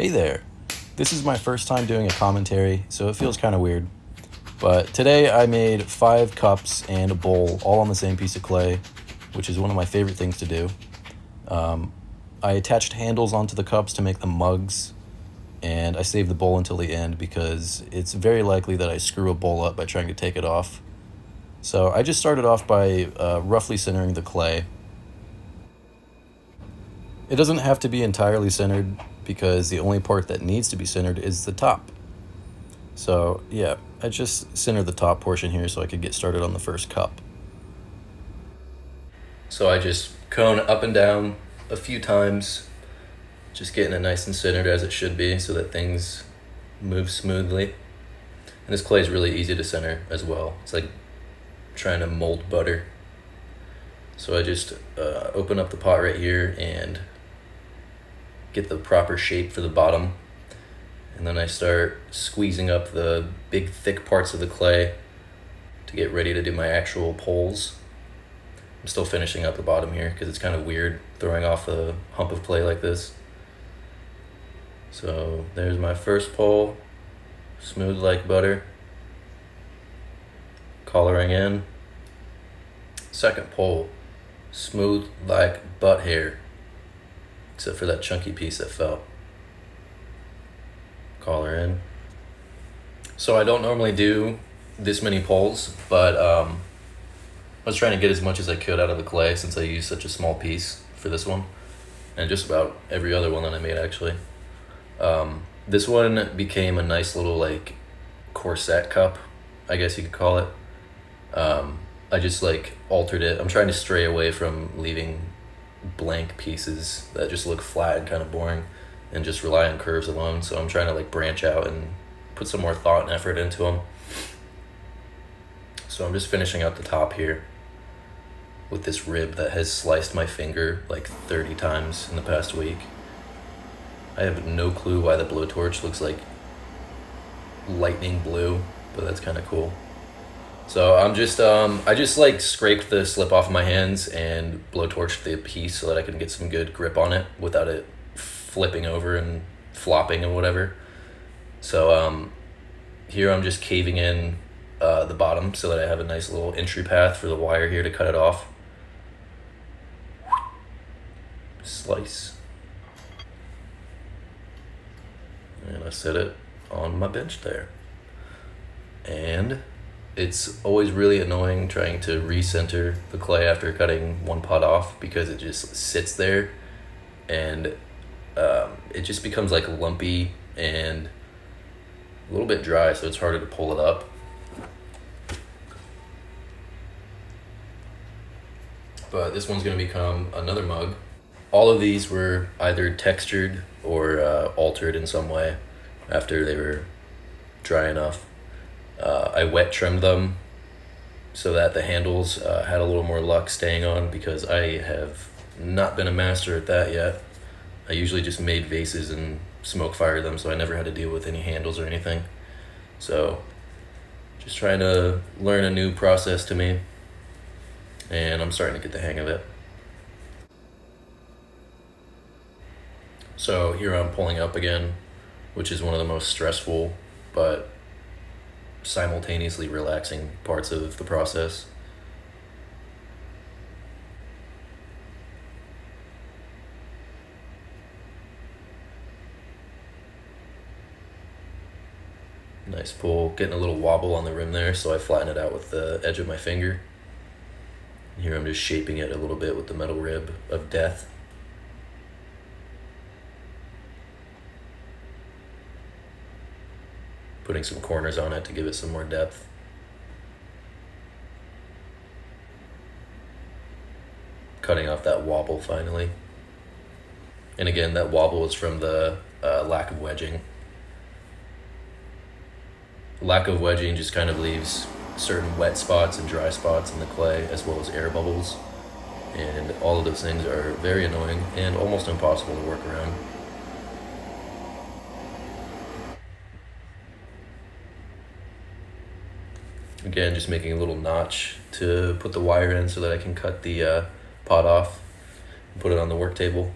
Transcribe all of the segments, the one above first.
Hey there. This is my first time doing a commentary, so it feels kind of weird. But today I made 5 cups and a bowl all on the same piece of clay, which is one of my favorite things to do. I attached handles onto the cups to make them mugs, and I saved the bowl until the end because it's very likely that I screw a bowl up by trying to take it off. So I just started off by roughly centering the clay. It doesn't have to be entirely centered because the only part that needs to be centered is the top. So yeah, I just centered the top portion here so I could get started on the first cup. So I just cone up and down a few times, just getting it nice and centered as it should be so that things move smoothly. And this clay is really easy to center as well. It's like trying to mold butter. So I just open up the pot right here and get the proper shape for the bottom. And then I start squeezing up the big thick parts of the clay to get ready to do my actual poles. I'm still finishing up the bottom here because it's kind of weird throwing off a hump of clay like this. So there's my first pole, smooth like butter. Collaring in. Second pole, smooth like butt hair, except for that chunky piece that fell. Collar in. So I don't normally do this many poles, but I was trying to get as much as I could out of the clay since I used such a small piece for this one, and just about every other one that I made actually. This one became a nice little like corset cup, I guess you could call it. I just like altered it. I'm trying to stray away from leaving blank pieces that just look flat and kind of boring and just rely on curves alone. So I'm trying to like branch out and put some more thought and effort into them. So I'm just finishing out the top here with this rib that has sliced my finger like 30 times in the past week. I have no clue why the blowtorch looks like lightning blue, but that's kind of cool. So I'm just, I just like scraped the slip off my hands and blowtorched the piece so that I can get some good grip on it without it flipping over and flopping and whatever. So here I'm just caving in the bottom so that I have a nice little entry path for the wire here to cut it off. Slice. And I set it on my bench there. And it's always really annoying trying to recenter the clay after cutting one pot off because it just sits there and it just becomes like lumpy and a little bit dry, so it's harder to pull it up. But this one's going to become another mug. All of these were either textured or altered in some way after they were dry enough. I wet trimmed them so that the handles had a little more luck staying on because I have not been a master at that yet. I usually just made vases and smoke fired them, so I never had to deal with any handles or anything. So just trying to learn a new process to me, and I'm starting to get the hang of it. So here I'm pulling up again, which is one of the most stressful but simultaneously relaxing parts of the process. Nice pull, getting a little wobble on the rim there, so I flatten it out with the edge of my finger. Here I'm just shaping it a little bit with the metal rib of death. Putting some corners on it to give it some more depth. Cutting off that wobble finally. And again, that wobble is from the lack of wedging. Lack of wedging just kind of leaves certain wet spots and dry spots in the clay as well as air bubbles. And all of those things are very annoying and almost impossible to work around. Again, just making a little notch to put the wire in so that I can cut the pot off and put it on the work table.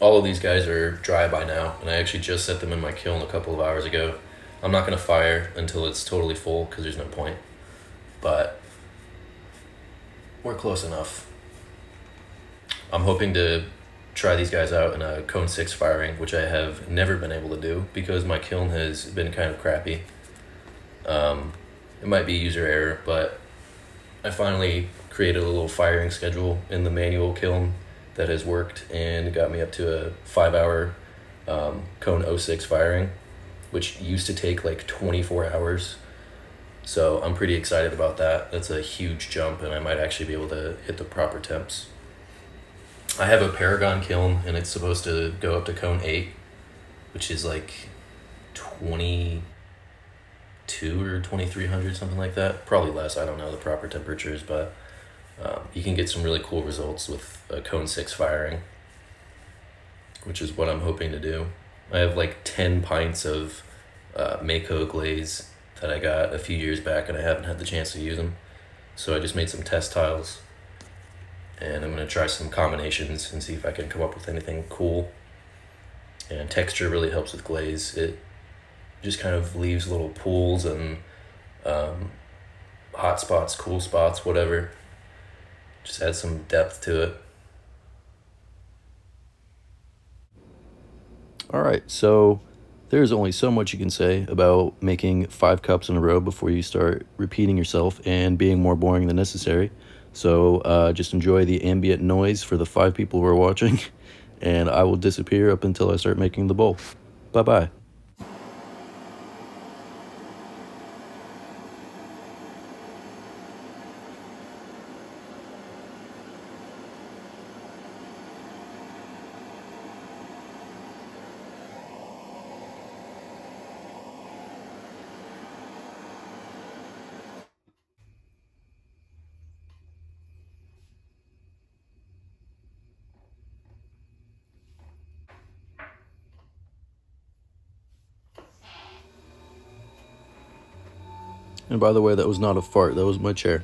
All of these guys are dry by now, and I actually just set them in my kiln a couple of hours ago. I'm not going to fire until it's totally full because there's no point, but we're close enough. I'm hoping to try these guys out in a cone 6 firing, which I have never been able to do because my kiln has been kind of crappy. It might be user error, but I finally created a little firing schedule in the manual kiln that has worked and got me up to a 5-hour cone 06 firing, which used to take like 24 hours. So I'm pretty excited about that. That's a huge jump, and I might actually be able to hit the proper temps. I have a Paragon kiln, and it's supposed to go up to cone 8, which is like 22 or 2300, something like that. Probably less, I don't know the proper temperatures, but you can get some really cool results with a cone 6 firing, which is what I'm hoping to do. I have like 10 pints of Mako glaze that I got a few years back, and I haven't had the chance to use them. So I just made some test tiles, and I'm going to try some combinations and see if I can come up with anything cool. And texture really helps with glaze. It just kind of leaves little pools and hot spots, cool spots, whatever. Just adds some depth to it. All right, so there's only so much you can say about making 5 cups in a row before you start repeating yourself and being more boring than necessary. So just enjoy the ambient noise for the 5 people who are watching, and I will disappear up until I start making the bowl. Bye-bye. And by the way, that was not a fart, that was my chair.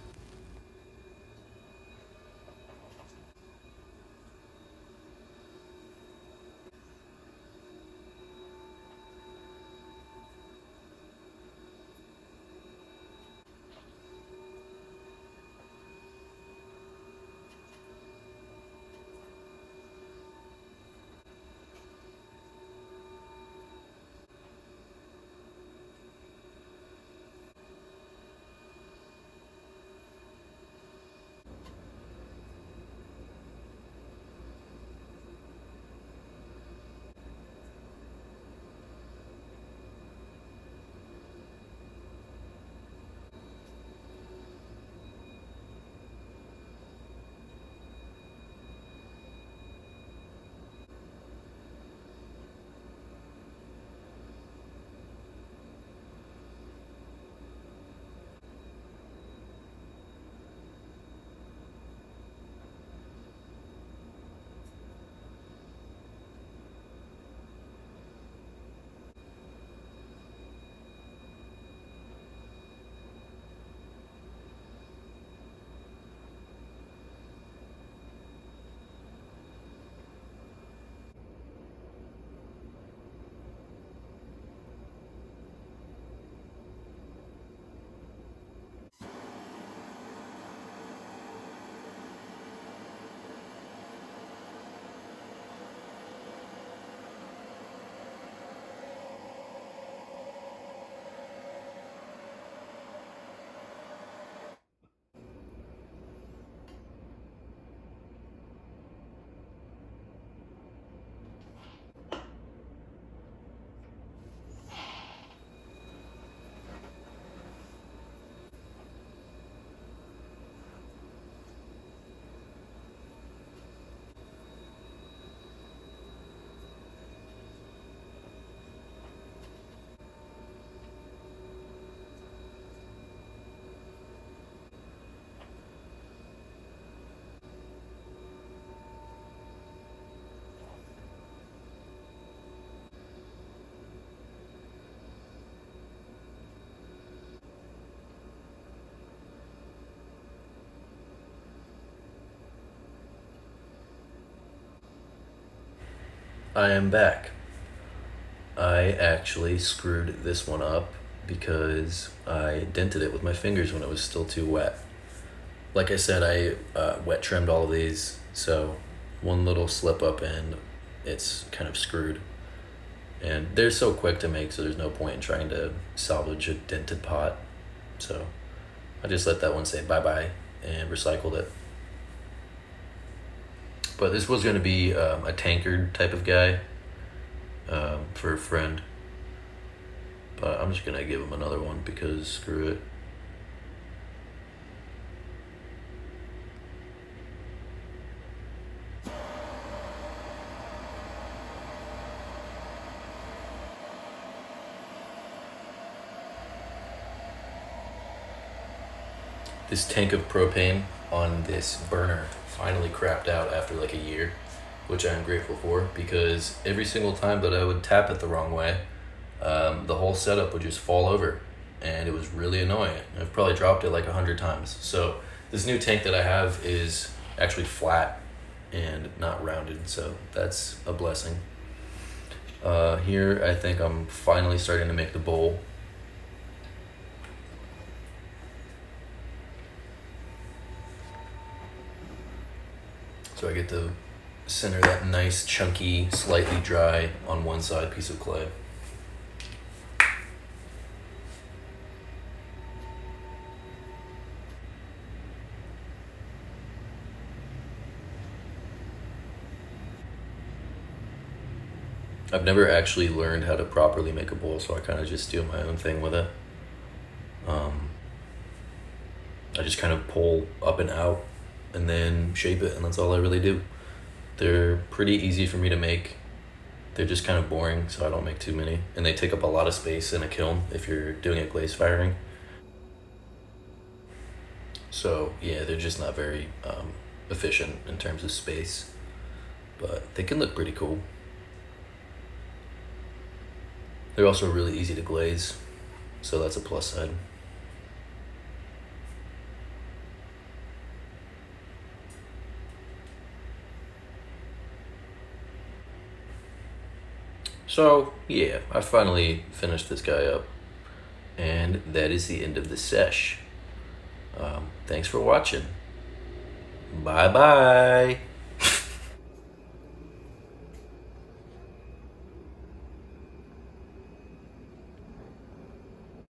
I am back. I actually screwed this one up because I dented it with my fingers when it was still too wet. Like I said, I wet trimmed all of these, so one little slip up and it's kind of screwed. And they're so quick to make, so there's no point in trying to salvage a dented pot. So I just let that one say bye-bye and recycled it. But this was going to be a tankard type of guy for a friend. But I'm just going to give him another one because screw it. This tank of propane on this burner finally crapped out after like a year, which I am grateful for because every single time that I would tap it the wrong way, the whole setup would just fall over and it was really annoying. I've probably dropped it like 100 times. So this new tank that I have is actually flat and not rounded, so that's a blessing. Here I think I'm finally starting to make the bowl. So I get to center that nice, chunky, slightly dry on one side piece of clay. I've never actually learned how to properly make a bowl, so I kind of just do my own thing with it. I just kind of pull up and out and then shape it, and that's all I really do. They're pretty easy for me to make. They're just kind of boring, so I don't make too many. And they take up a lot of space in a kiln if you're doing it glaze firing. So yeah, they're just not very efficient in terms of space, but they can look pretty cool. They're also really easy to glaze, so that's a plus side. So yeah, I finally finished this guy up, and that is the end of the sesh. Thanks for watching. Bye bye.